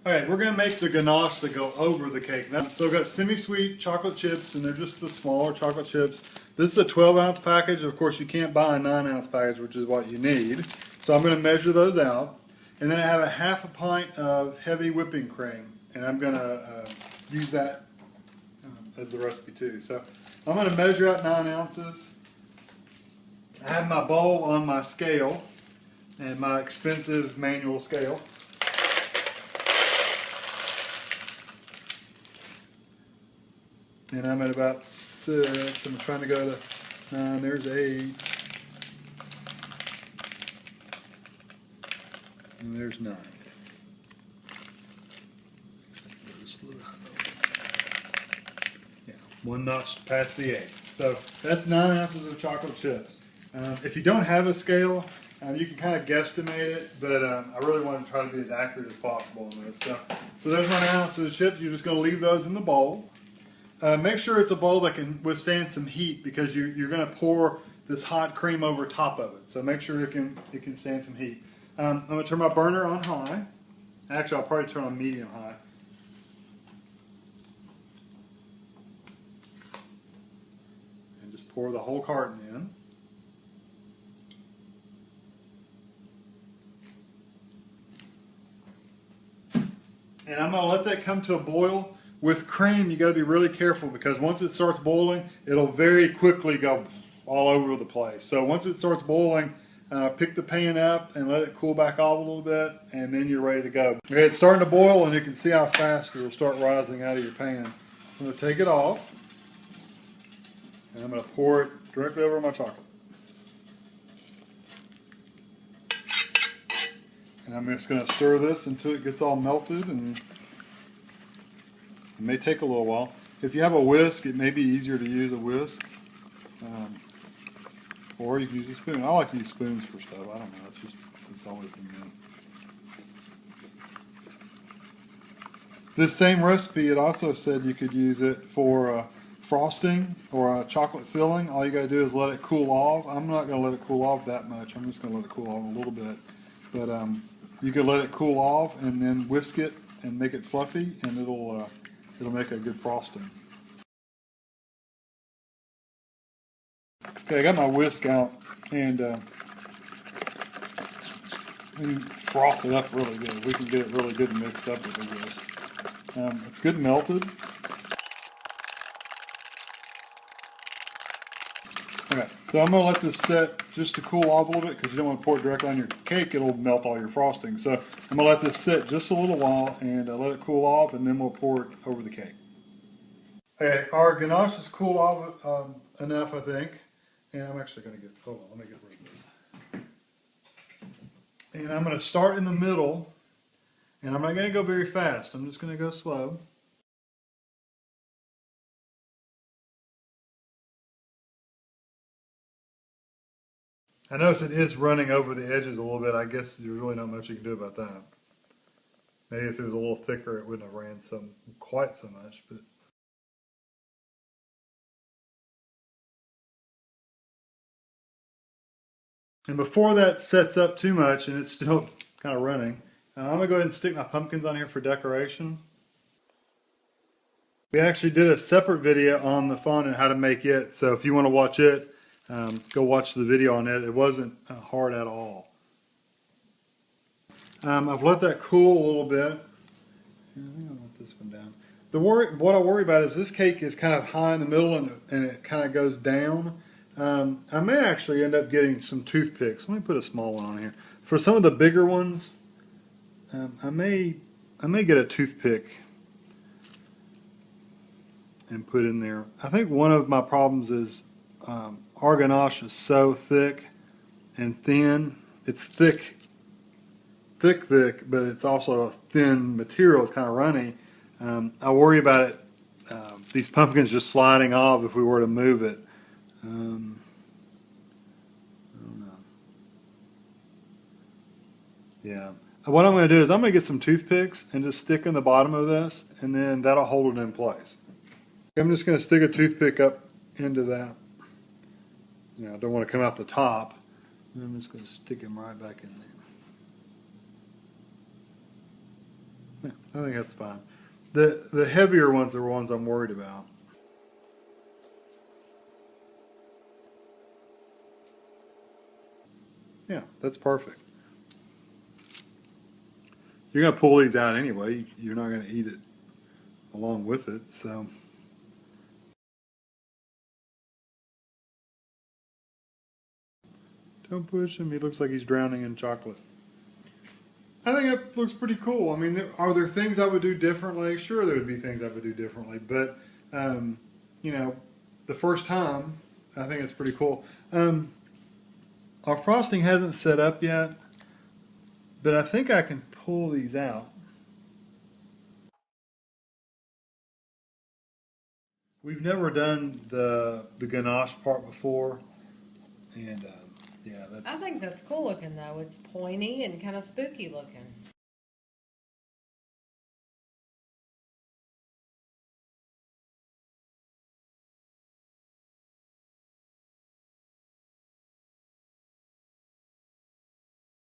Alright, we're going to make the ganache that go over the cake. Now, so I've got semi-sweet chocolate chips, and they're just the smaller chocolate chips. This is a 12-ounce package. Of course, you can't buy a 9-ounce package, which is what you need. So I'm going to measure those out. And then I have a half a pint of heavy whipping cream, and I'm going to use that as the recipe too. So I'm going to measure out 9 ounces. I have my bowl on my scale, and my expensive manual scale. And I'm at about 6. I'm trying to go to 9. There's 8. And there's 9. Yeah, 1 notch past the 8. So that's 9 ounces of chocolate chips. If you don't have a scale, you can kind of guesstimate it, but I really want to try to be as accurate as possible on this. So there's my 9 ounces of chips. You're just going to leave those in the bowl. Make sure it's a bowl that can withstand some heat, because you're going to pour this hot cream over top of it. So make sure it can stand some heat. I'm going to turn my burner on high. Actually, I'll probably turn on medium high. And just pour the whole carton in. And I'm going to let that come to a boil. With cream, you got to be really careful, because once it starts boiling, it'll very quickly go all over the place. So once it starts boiling, pick the pan up and let it cool back off a little bit, and then you're ready to go. Okay, it's starting to boil, and you can see how fast it'll start rising out of your pan. I'm going to take it off, and I'm going to pour it directly over my chocolate. And I'm just going to stir this until it gets all melted, and it may take a little while. If you have a whisk, it may be easier to use a whisk. Or you can use a spoon. I like to use spoons for stuff. I don't know. It's always been me. This same recipe, it also said you could use it for frosting or a chocolate filling. All you got to do is let it cool off. I'm not going to let it cool off that much. I'm just going to let it cool off a little bit. But you could let it cool off and then whisk it and make it fluffy, and it'll make a good frosting. Okay, I got my whisk out, and we froth it up really good. We can get it really good and mixed up with the whisk. It's good melted. Okay, so I'm going to let this set just to cool off a little bit, because you don't want to pour it directly on your cake. It'll melt all your frosting. So I'm going to let this sit just a little while and let it cool off, and then we'll pour it over the cake. Okay, our ganache is cooled off enough, I think. And I'm actually going to hold on, let me get rid of this. And I'm going to start in the middle, and I'm not going to go very fast. I'm just going to go slow. I notice it is running over the edges a little bit. I guess there's really not much you can do about that. Maybe if it was a little thicker, it wouldn't have ran quite so much. But and before that sets up too much, and it's still kind of running, I'm going to go ahead and stick my pumpkins on here for decoration. We actually did a separate video on the fondant, how to make it. So if you want to watch it, go watch the video on it. It wasn't hard at all. I've let that cool a little bit. I think I'll let this one down. What I worry about is this cake is kind of high in the middle, and it kind of goes down. I may actually end up getting some toothpicks. Let me put a small one on here. For some of the bigger ones, I may get a toothpick and put in there. I think one of my problems is our ganache is so thick and thin. It's thick, but it's also a thin material. It's kind of runny. I worry about it, these pumpkins just sliding off if we were to move it. I don't know. Yeah. What I'm going to do is I'm going to get some toothpicks and just stick in the bottom of this, and then that'll hold it in place. I'm just going to stick a toothpick up into that. You know, I don't want to come out the top. I'm just going to stick him right back in Yeah, I think that's fine. The heavier ones are the ones I'm worried about. Yeah, that's perfect. You're gonna pull these out anyway. You're not gonna eat it along with it, so. Don't push him. He looks like he's drowning in chocolate. I think it looks pretty cool. I mean, are there things I would do differently? Sure, there would be things I would do differently, but um, you know, the first time, I think it's pretty cool. Our frosting hasn't set up yet, but I think I can pull these out. We've never done the ganache part before, and yeah, I think that's cool looking though. It's pointy and kind of spooky looking.